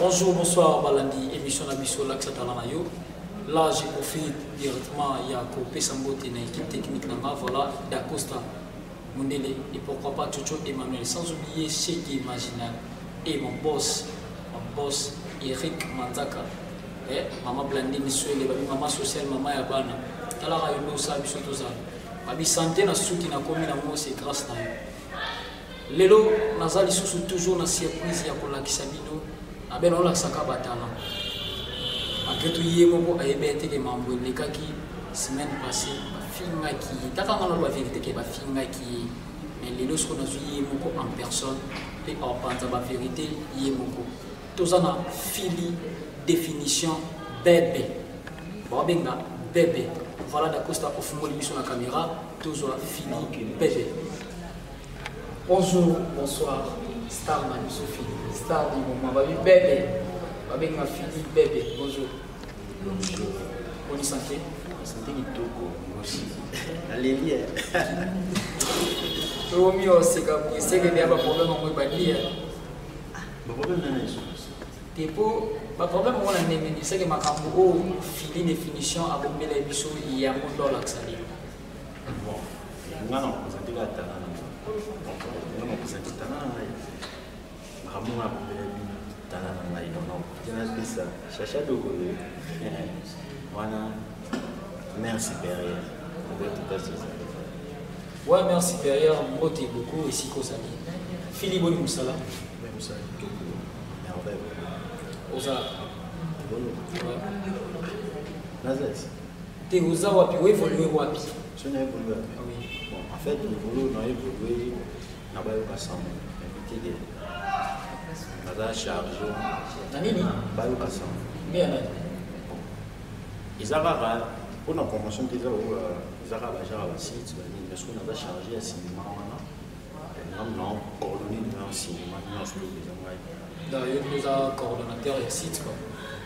Bonjour, bonsoir, Balandi, émission Nabiso Laxatalanayo. Là, je profite directement, il y a Kopé Sambote, une équipe technique, voilà, d'Acosta, Mundele, et pourquoi pas Chocho Emmanuel, sans oublier Cheki Marginal et mon boss Eric Manzaka, Maman Blandine Suele, Maman Sociale, Maman Yabana, Talara Yuno Sabi Sotoza, Babi Santé, na Souki, na Komi, na Mo, c'est grâce à eux. Lelo, Nazali Soussou, toujours na surprise, il y a pour la Kisabino, na ben on la Saka Batala. Après tout, il y a beaucoup de liberté que mambo les cas qui semaine passée, filma qui, t'as quand on a la vérité que filma qui, mais les deux sont dans beaucoup en personne, et en pensant la vérité, il y a beaucoup. Tout ça na fili définition bébé, babenga bébé. Voilà d'Acosta au fond de l'émission la caméra, toujours fili bébé. Bonjour, bonsoir, star Manu Sophie, star du moment, bébé. Avec ma fille bébé, bonjour. Bonjour. Bonne santé. Santé Kitoko, aussi. Alléluia. Romeo, c'est que il y a un problème en moi, Le problème n'est pas problème, c'est que ma cambo, fini définition, à bomber les bisous, il y a un monde là que ça dit. bon. On a présenté la talent. On a présenté la talent. On a ça. Chacha Dogo, voilà, mère supérieure. Ouais, mère supérieure, beauté beaucoup, ici qu'au Sali. Philippe Boni Moussala. Moussala, merveille. Oza. Ouais. Nazès. T'es Oza Wapi, où évoluer Wapi? Je n'ai évolué. Oui. Bon, en fait, le boulot n'a évolué, n'a pas eu qu'à s'en inviter des. Naza chargé. Nanini? Bayo Kassan. Bien. Ils avaient pour la promotion des gens, ils avaient un site, parce qu'on a chargé un cinéma. Non, coordonné dans un cinéma, non, c'est le d'ailleurs, nous avons coordonnateur et site.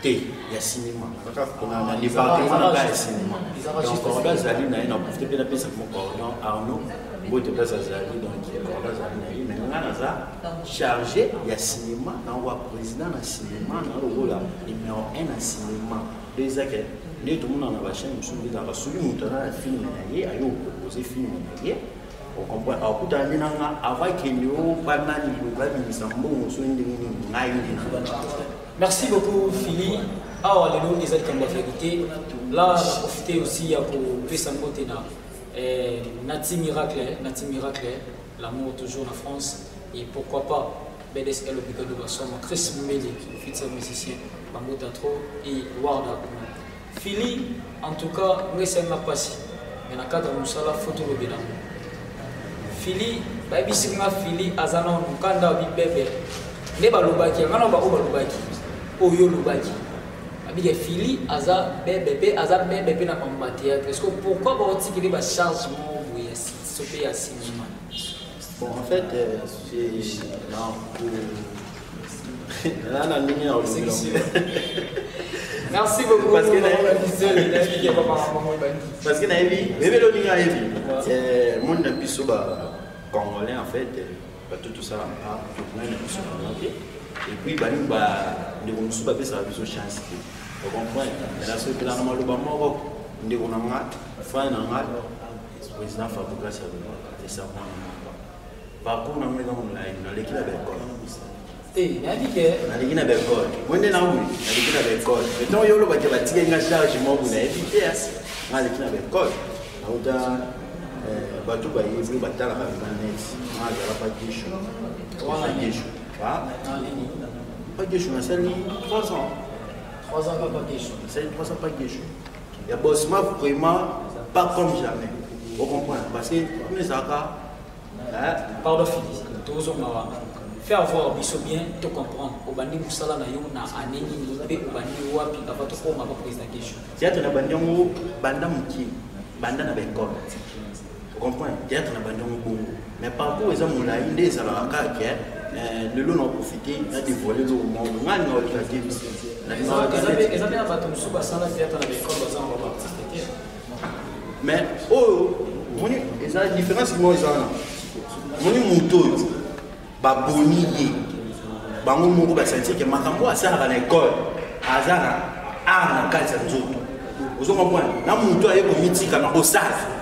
Il y a cinéma. On a un département de cinéma. Donc, Corda Zali, on a profité de la pièce avec mon cordon Arnaud. Moi, je place à Zali, donc Corda Zali. Mais on a chargé, il y a cinéma, on a président dans le cinéma, on a le rôle numéro 1 dans le cinéma. Deux actes. Nous, tout le monde a la chaîne, nous sommes dans la solution, nous avons un film, nous avons proposé un film. On comprend. Alors, tout le monde avant que nous merci beaucoup, Philly. Alors, les gens qui ont la vérité. Là, on a profité aussi pour Pessambote Nati Miracle, l'amour toujours en France. Et pourquoi pas BDSL au Pico de Basson, Chris Mumeli, futur musicien, Bambo Tatro et Warda. Philly, en tout cas, nous sommes passés. Mais dans le cadre de Moussala, photo de Bédam. Philly, Babisinga Philly, Azana, Mukanda, Bibebe. Neba Lubaki, Angana Bako Lubaki, Oyo Lubaki. Abide Philly, Aza, Bébé, Aza, Bébé, na Mamba Théâtre. Est-ce que pourquoi vous retirez la chargement ou ce pays à cinéma? Bon, en fait, c'est. Non, là, on a mis en merci beaucoup. Parce que Naïvi, bébé Loninga Naïvi, mon épisode congolais en fait, tout ça là, et puis nous sommes pas ça besoin chance. Vous comprenez? Là, ce que là nous le Maroc, nous avons fait un président Fabouka et ça par contre, nous avons l'équipe avec il a dit que. Il y a des écoles. Moi, je suis dans l'école. Maintenant, il y a des charges. Je suis dans l'école. Il y a bossement vraiment pas comme jamais. Vous comprenez? Parce que nous avons. Pardon, Philippe. Faire voir bien, te comprendre. Au bandi Moussala na yo na aneni pe au bandi wapi avant to ko ma président question. Théâtre na bandiongo banda muki, banda na bekol. Vous comprenez? Théâtre na bandiongo bongo. Mais parcours les amula inde ça la ka le lot n'a profité na dévoiler le monde. Ngani na olikative. Les amis ba to suba sala théâtre na bekol bazan ba artiste. Mais oh, moni eza différence qui moi eza na. Moni muto baboniye bango moko basentir ke makambo asalaka na école aza na art na kati ya nzoto ozokomprendre na moto aye komitika na kosala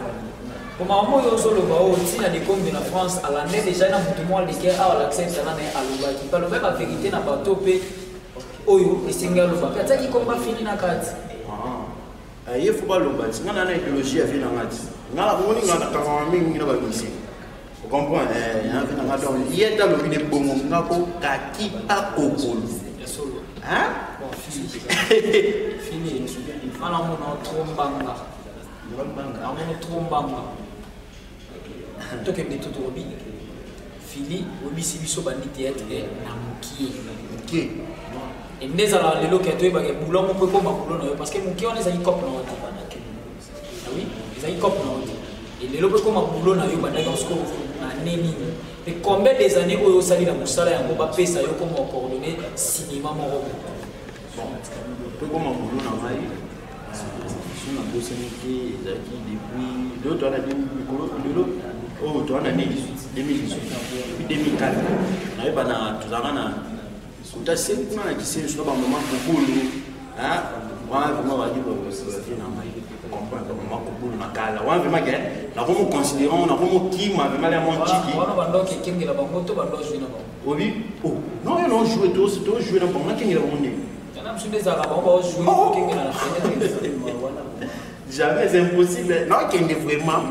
maman yo solo ba o tina de comme na France à l'année déjà na mutu mo liké a l'accepte na aloba ki pa loba ba vérité na bato pe oyo esenga loba ka tsaki komba fini na kati ye faut pas loba singa na idéologie ya vie na ngati ngala moni ngala kama mingi na ba bisi vous comprenez na vina ngata on yeta lobi de bongo ngako kaki pa kokolo solo hein bon fini ala mo na trombanga trombanga toke mbeto to obi fili obi si biso bandi théâtre na mukie ok et nezala lelo ke to ba ke boulon mo pe ko makulo na parce que mukie on ezali cop na oti bana ke oui ezali cop na oti et lelo pe ko makulo na yo banda ko na nemi et combien des années oyo sali na musala yango ba pesa yo comme coordonner cinéma mo robo bon pe ko makulo na ngai on a bossé depuis d'autres on a dit oh tu en as 2018 2004 on avait pas na tout ça na tout à c'est comment qui c'est sur un moment pour hein moi vraiment va dire que na mai comprendre comment pour na kala on vraiment que na comme considérons na comme qui m'a vraiment les mon tiki on va donc kingi la bango to bando jouer na bango oui oh non non jouer tout jouer na bango kingi la bango jamais c'est impossible. Non, qu'il est vraiment.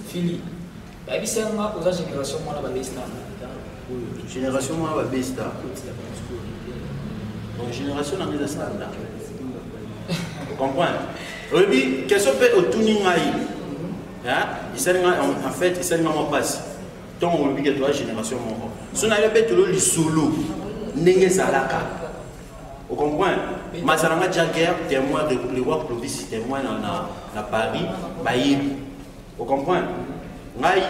Fili. Génération moi la besta. Génération moi la besta. Donc génération dans les standards. Vous comprenez? Oui, question peut au tuning hein? En fait, il s'est vraiment passé. Donc on oublie que toi génération mon si on allait mettre le solo n'engé salaka vous comprenez mazalanga Jagger témoin de le roi Clovis témoin na Paris bayi vous comprenez ngai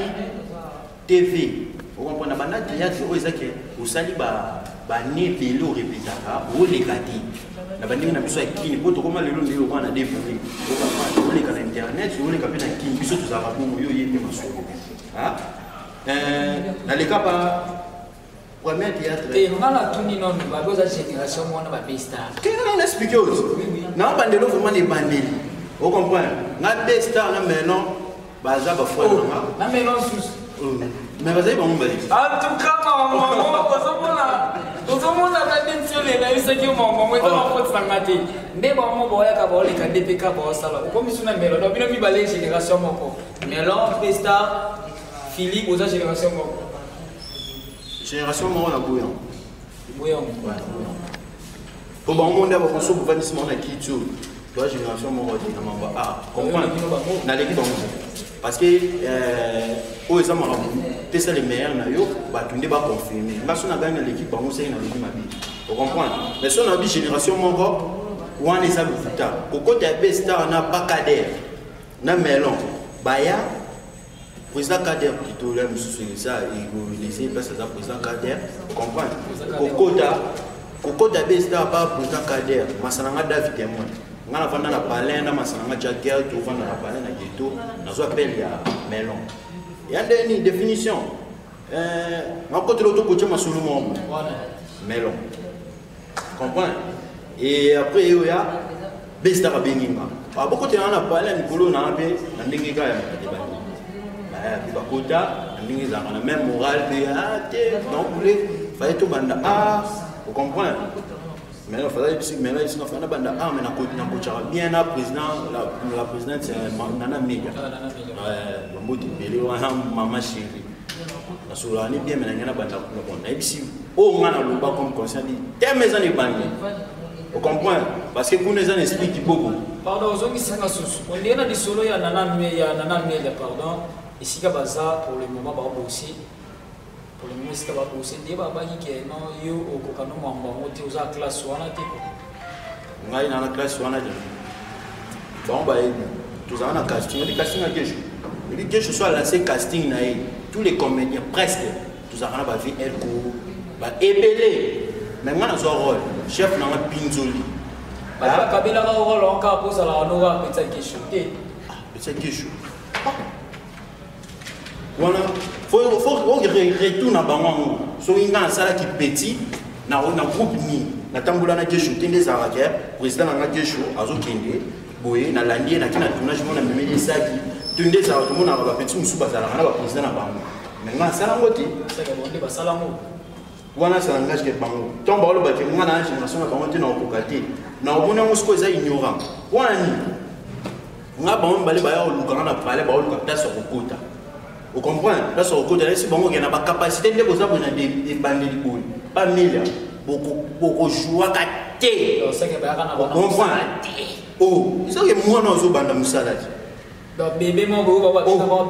TV vous comprenez bana théâtre oizake usali ba ne velo répétaka ou les gâtés na bandinga na biso akini poto koma lelo ndelo bana développer vous les canal internet vous les capena kini biso tuzaka bongo yo yete masoko hein dans les cas par premier théâtre et on a la tourne non ba boza génération moi na ba besta qu'est-ce qu'on explique non bandelo vraiment les bandeli vous comprenez na besta na melon baza ba foi na melon sous mais vas-y bon bali en tout cas maman ozomona na dentio na yisaki maman moi na faute sangati nde ba mo boya ka ba le ka DPK ba sala ko mi suna melon no bino mi balé génération moko melon besta Philippe, aux générations moi. Génération moi la bouillon. Bouillon. Pour bon monde à votre soupe vanissement na qui tu. Toi génération moi dit na mamba ah comprendre. Na l'équipe bon. Parce que au ça mara c'est ça les meilleurs na yo ba tunde ba confirmer. Na so na gagner l'équipe bon c'est na l'équipe mabi. Vous comprenez? Mais so na bi génération moi wana eza lufuta. Kokota ya best star na Bakader. Na Melon. Baya président Kader plutôt là monsieur ça il laisser place à président Kader comprendre Kokota besta pas président Kader masananga David témoin ngana vanda na palais na masananga Jagger to vanda na palais na ghetto na zo appel ya Melon il y a une définition ma côté l'auto côté masulu mo Melon comprendre et après il y a besta ka benginga ba beaucoup te na palais mikolo na be na ndenge ka ya bakota ndenge ezalaka na même morale donc il fallait tout banda vous comprenez mais il fallait faire banda mais na kochaka bien na président la présidente Nana Mega mbote belé wana mama chérie na solani bien mais na banda ko na ibisi o ngana loba comme conscient dit tellement ça n'est pas vous comprenez parce que vous nous en expliquez beaucoup pardon zongi singa susu on est na di solo ya Nana Mega pardon ici ka baza pour le moment ba aussi pour le moment ici ka ba aussi de ba ba ki non yo okokano mamba ngote uza classe wana te ko ngai na classe wana de bon ba tous en casting les casting à quelque il dit que je sois lancé casting na tous les comédiens presque tous en ba vie elle ko ba épelé mais moi na zo rôle chef na Pinzoli ba kabila ka rôle on ka posa la no ga petite question te petite question Voilà, faut retourner à Bango. So il y a un salaire qui petit, na groupe ni, na tamboula na gesho, tenez à la président na gesho, azo kende, boye na landier na kina tournage mon ami meli saki, tenez à tout le monde na petit musuba za na président na Bango. Maintenant ça la ngoti, ça va on va salamo. Wana ça langage que Bango. Tant ba lo ba ke ngana génération na Bango te na okokati. Na omona musko za ignorant. Wana ni. Nga Bango bale ba ya olukana na pale ba oluka place okota. Vous comprenez? Là, sur le côté, si bon, il y a une capacité de vous avoir des bandits de boule. Pas mille. Beaucoup jouer à thé. Vous comprenez? Oh, c'est que moi, non, je suis bandit moussala. Donc, bébé, mon beau,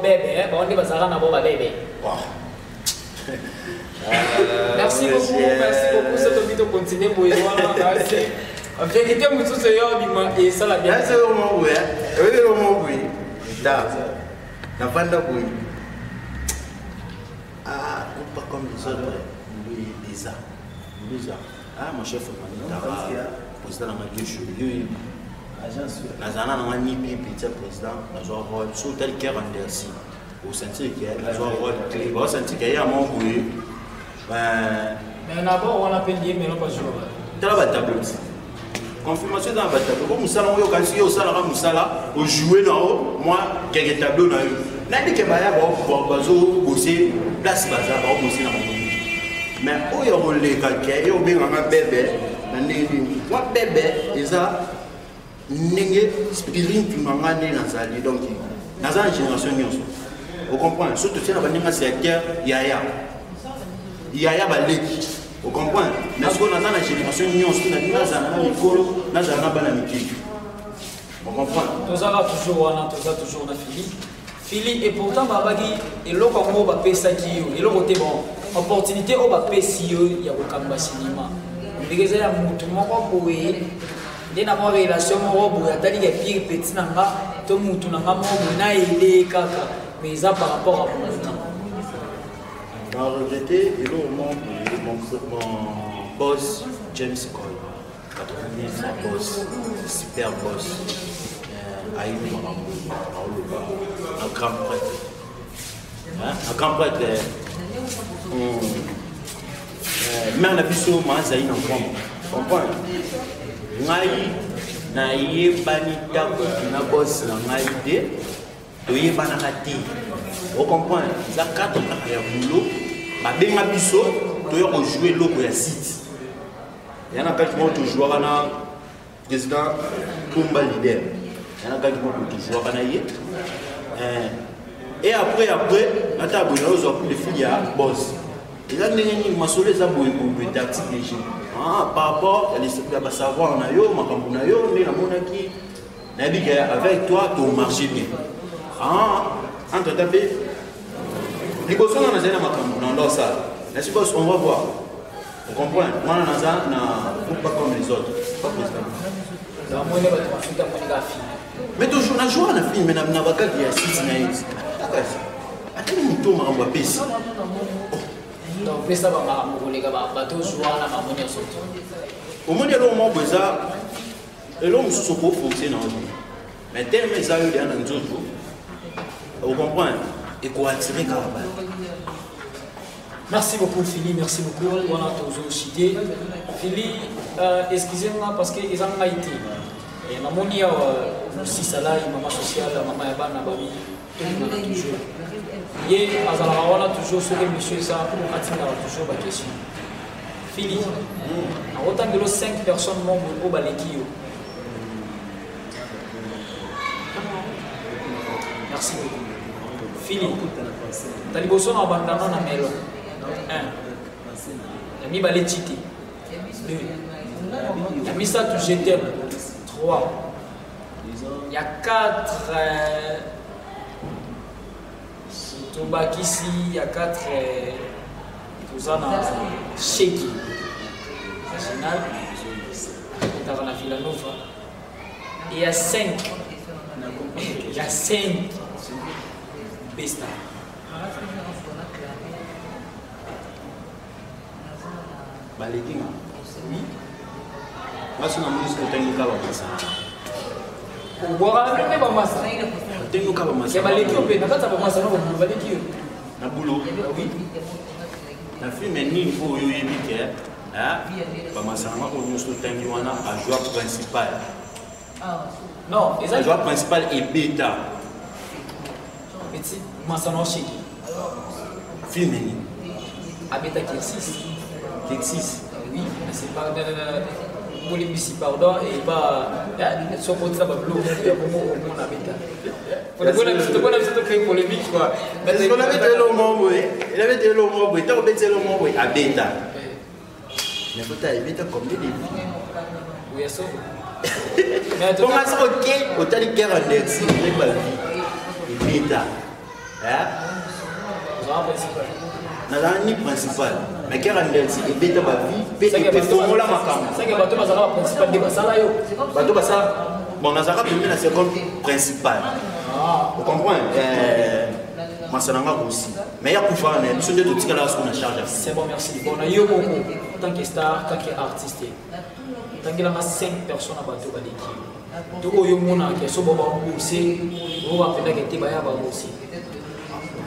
bébé, on dit que ça va avoir bébé. Merci beaucoup, cette vidéo continue pour y voir. En vérité, vous tous ces et ça la bien. C'est vraiment oui. Oui, vraiment oui. La bande oui. Ah, pas comme les autres. Lisa. Ah, mon chef, président de ma gueule, Nazana n'a ni président, Nazar Rod, sous tel qu'un Andersi, au sentier qui est, Nazar Rod, au sentier qui est à mon bruit. Mais d'abord, on appelle les mais non pas jouer. Dans la tableau. Confirmation dans la tableau. Comme Moussala, on y a au Salara Moussala, au jouer dans moi, quelques tableaux dans eux. N'a dit que Baya va bosser, place Baza, va bosser dans mon monde. Mais où il y a les calcaires, il y a un bébé, moi bébé, et ça, n'est spirit qui m'a amené dans sa vie. Donc, dans la génération, vous comprenez? Surtout si on a un secteur, Yaya Baleki. Vous comprenez? Mais ce qu'on a dans la génération, on a dit, vous comprenez? Tout ça toujours on a fini. Fili et pourtant babagi et lo comme ba pesa kiyo et lo côté bon opportunité au ba pesio ya ko kamba cinéma bigeza ya mutu moko boye ndena mo relation mo boye atali ya pire petit nanga to mutu nanga mo na ele kaka mais ça par rapport à mon dans regretté et là mon boss James Cole 80 000 boss super boss Aïe, un grand prêtre. Un grand prêtre. Mère la biso, ma zaï en grand. Comprends? Naï, naïe, banita, na boss, naïde, toye banakati. Vous comprenez? Ça quatre ya boulot. Ba benga biso, toye ko jouer loko ya site. Yana kati mo to jouer na président Kumba leader. Il y a un gars qui m'a toujours banayé. Et après, la table, il y a des filles à boss. Il y a des gens qui m'ont solé ça pour les tactiques léger. Par rapport à les savoir, on a eu, on a eu, mais la monarchie, avec toi, tu marches bien. Entre tapés, les bossons, on a dans ça. Merci, boss, on va voir. Vous comprenez? Moi, on a pas comme les autres. Pas possible. Mais toujours, on a joué à la film, mais on a pas de six naïs. Attends, on tourne en Wapesi. Donc, c'est ça, on va les gars, bateau jouer à la mamonia surtout. Au moins, il y a l'homme qui ça, et l'homme se peut fonctionner dans le monde. Mais tellement ça, il y a un autre. Vous comprenez? Et quoi attirer quand même. Merci beaucoup, Philly. Merci beaucoup. On a toujours cité. Philly, excusez-moi parce qu'ils ont été. Et maman y a aussi salaire, maman sociale, maman yabana, babi, toujours. Et on a toujours ce que monsieur ça attire toujours la question. Philly, en autant que 5 personnes membres au Balekio. Merci beaucoup. Philly, t'as dit que on a abandonné la maison. 1. Il y a mis Chiti. 2. Il y a mis ça tout jeté. 3. Il y a 4. Tobakisi, il y a 4. Tout ça dans Sheki. National. Dans la Villanova. Et il y a 5. Il y a 5. Besta. Balekinga. Moi, je suis un peu de Boira, mais pas massa. tengo kaba masa. Ya baleki ope, nakata ba massa no baleki. na boulot. Oui. La film est ni pour y éviter. Comme ça, on nous soutient à joueur principal. Non, le joueur principal est Beta. Petit, Massanochi. Film est ni. À Beta Kexis. Kexis. Oui, mais c'est pas. Bolibisi, pardon, et pas. Son côté, ça va bloquer. Il y a beaucoup au monde à Beta. Pour le bon, c'est très polémique, quoi. Mais c'est ce qu'on avait dit le mot, il avait dit le mot, il avait dit le mot, à Beta. Mais faut t'arriver Beta comme des livres. Oui, ça. Comment ça, ok, autant de guerre en ex, il est mal vu. Beta. N'a ni principal. Mais guerre en ex, il Beta va vivre. Beta est pour la macam. C'est que bateau va principal de Bassala yo. Bateau Bassala. Bon, on a ça la seconde principale. Vous comprenez? Massananga aussi. Mais il y a pouvoir, nous sommes tous les qu'on a charge. C'est bon, merci. Bon, il y a beaucoup, tant que star, tant qu'artiste. Tant qu'il y a 5 personnes à bateau à l'équipe. Tout le monde qui est sur le bord aussi, on va faire des débats aussi.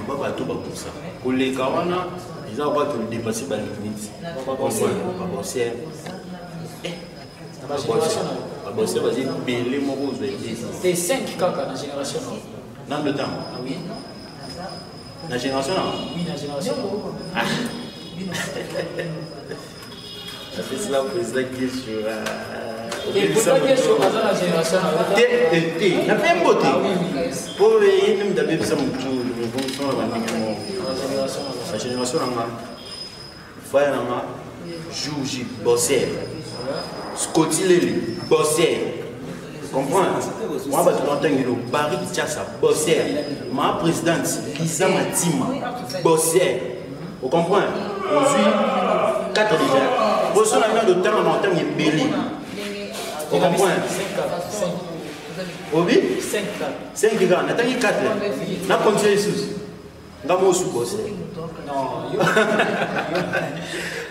On va bateau pour ça. Pour les Kawana, ils ont pas de dépasser la limite. On va bosser. Bosser, vas-y, belé mon rose. C'est 5 caca dans la génération. Dans le temps? Oui. La génération? Oui, la génération. Ça fait cela pour les question. Et pour la question, la génération. Il y a plein de beauté. Pour veiller, nous avons besoin de tout. La génération, frère, Jouji, Bosser. Scotty Lely, Bosser. Comprends? Moi, je suis le Barry Tchassa, Bosser. Ma présidente, Lisa Matima, Bosser. Vous comprenez? Aujourd'hui, 4 déjà. Vous savez, on a de temps en temps, il est belé. Vous comprenez? 5 Oui? 5 5 gars, on a 4. On a continué sous. On a aussi Bosser. Non,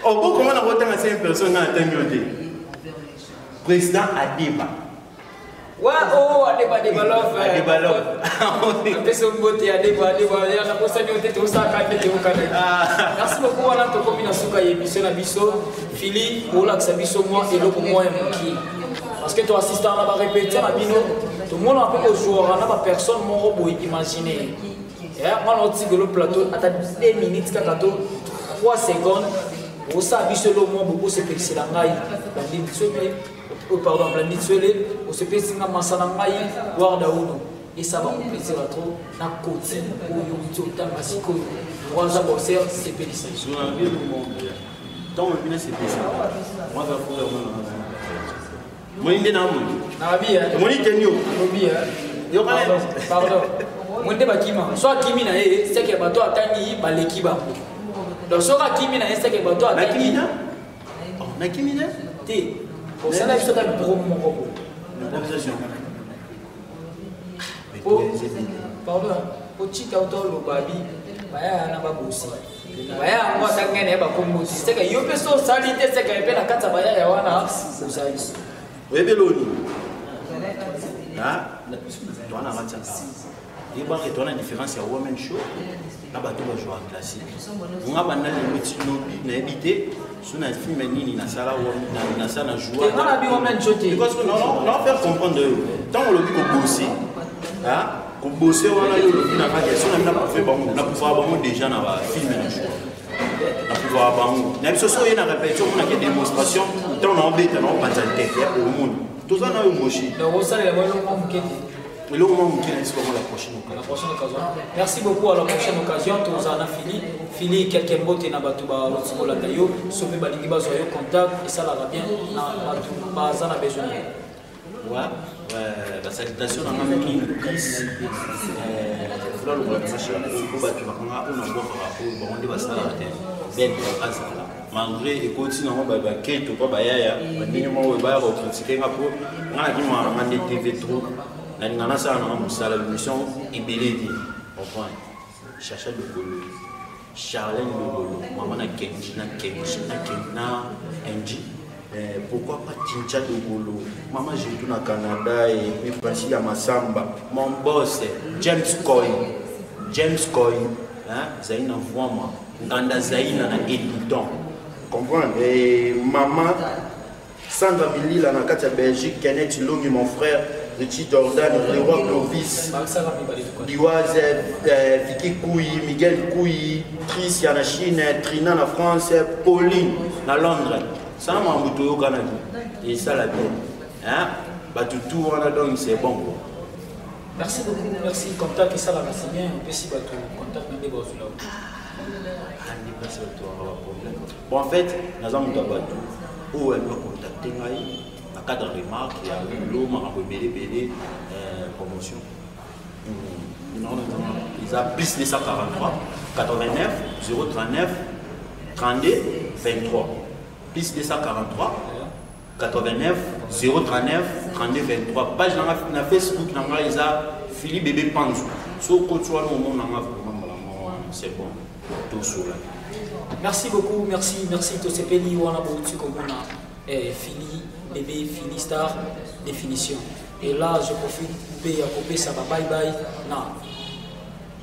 on peut comment on a 5 personnes dans le temps. Président Adeba. Ouais, oh, Adeba Love. Adeba Love. Merci beaucoup, Alain, pour la émission Nabiso. Philippe, pour l'accès moi et l'autre moi parce que toi, assistant, on va répéter, tout le monde a un peu de joueur, on n'a pas personne, mon robot imaginer. On a dit que le plateau, à 2 minutes, 3 secondes, pour ça, le moment, beaucoup se pèse la maille. Pardon, la nitsuele, on se pèse la masse à maille, voir d'Aouno. Et ça va me plaisir à trop. La côte, où il y a un massico, 3 ans, c'est pèse. Sur la vie du monde, tant que c'est pèse. Moi, je vais faire moi, je vais faire moi, je vais pardon. Moi, je vais faire soit Kimi na c'est que bateau atani balekiba. Donc, soit Kimi na c'est que bateau atani. Na Kimi na T. Pour ça, là, je suis dans le bureau de mon robot. Pardon, pour Chika Auto, le babi, Baya Nababosi. Baya, moi, ça gagne, pas comme moi. C'est que yo peso salite, c'est que la carte Baya Yawana, vous savez. Oui, Beloni. Ah, tu as la il y a une différence entre women show et les joueurs classiques. On a des petits lobbies, on a évité, si on a un film, on a sala joueur. On a des women show. Parce que on va faire comprendre, tant qu'on lobby qu'on bosse, qu'on bosse, on a le lobby, on a fait, on a pouvoir déjà dans le film. On a pouvoir on a besoin de répétition, on a des démonstrations, tant on a embêté, on a pas de tête au monde. Tout ça, on a eu moché. Donc, ça, les voyons mais là, on va la prochaine occasion. Merci beaucoup à la prochaine occasion. Tous en a fini. Fini quelques mots na batuba la tayo. Somme balingi bazoyo contact et ça la va bien. Na batu na besoin. Ouais. La salutation dans ma mini bis. Là le machin au batu bakanga on a boka ko on dit ça la terre. Ben azala. Malgré et continue na ba keto pa ba yaya. Bandingi mo ba ko critiquer ngapo. Ngana ki mo na TV trop. La mission est belle. Chacha de Golo, Charlène de Golo, maman na Kenji, Enji. Pourquoi pas Tincha de Golo? Maman j'ai tout au Canada et puis passé à Massamba. Mon boss, James Coy, Zaina Voima, Nganda Zaina na Edidon. Comprendre? Et maman, Sandra Billy, la Nakata Belgique, Kenneth Longi, mon frère, Richie Jordan, le roi Clovis, Diwaz, Vicky Kouyi, Miguel Kouyi, Tris, en Chine, Trina en France, Pauline, à Londres. Ça m'a embouté au Canada. Et ça la bien. Tout donc c'est bon. Merci beaucoup, merci. Contact, ça va merci bien. Merci pour contact, même des là. Bon, en fait, nous avons un bateau où elle m'a contacté. À cadre de remarques, il y a l'eau, m'a envoyé promotion. Ils ont plus de 143, 89, 039, 32, 23. Plus de 143, 89, 039, 32, 23. Page dans Facebook, ils ont Philippe Bébé Panzou. Si vous avez c'est bon. Tout cela. Merci beaucoup, merci, merci. Tout ce pays où on a beaucoup de Philly, bébé, Philly Star, définition. Et là, je profite pour couper ça, bye bye. Non.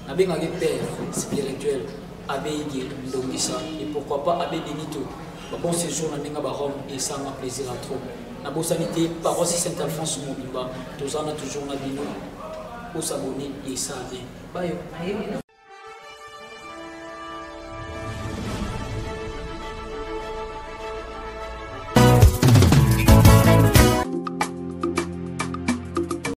Avec un père spirituel, avec Ndongisa, et pourquoi pas avec Benito. Bon séjour dans Rome et ça m'a plaisir à trop. La bonne sanité, paroisse Saint-Alphonse Mobimba, tous en a toujours un bino, pour s'abonner et ça. Bye.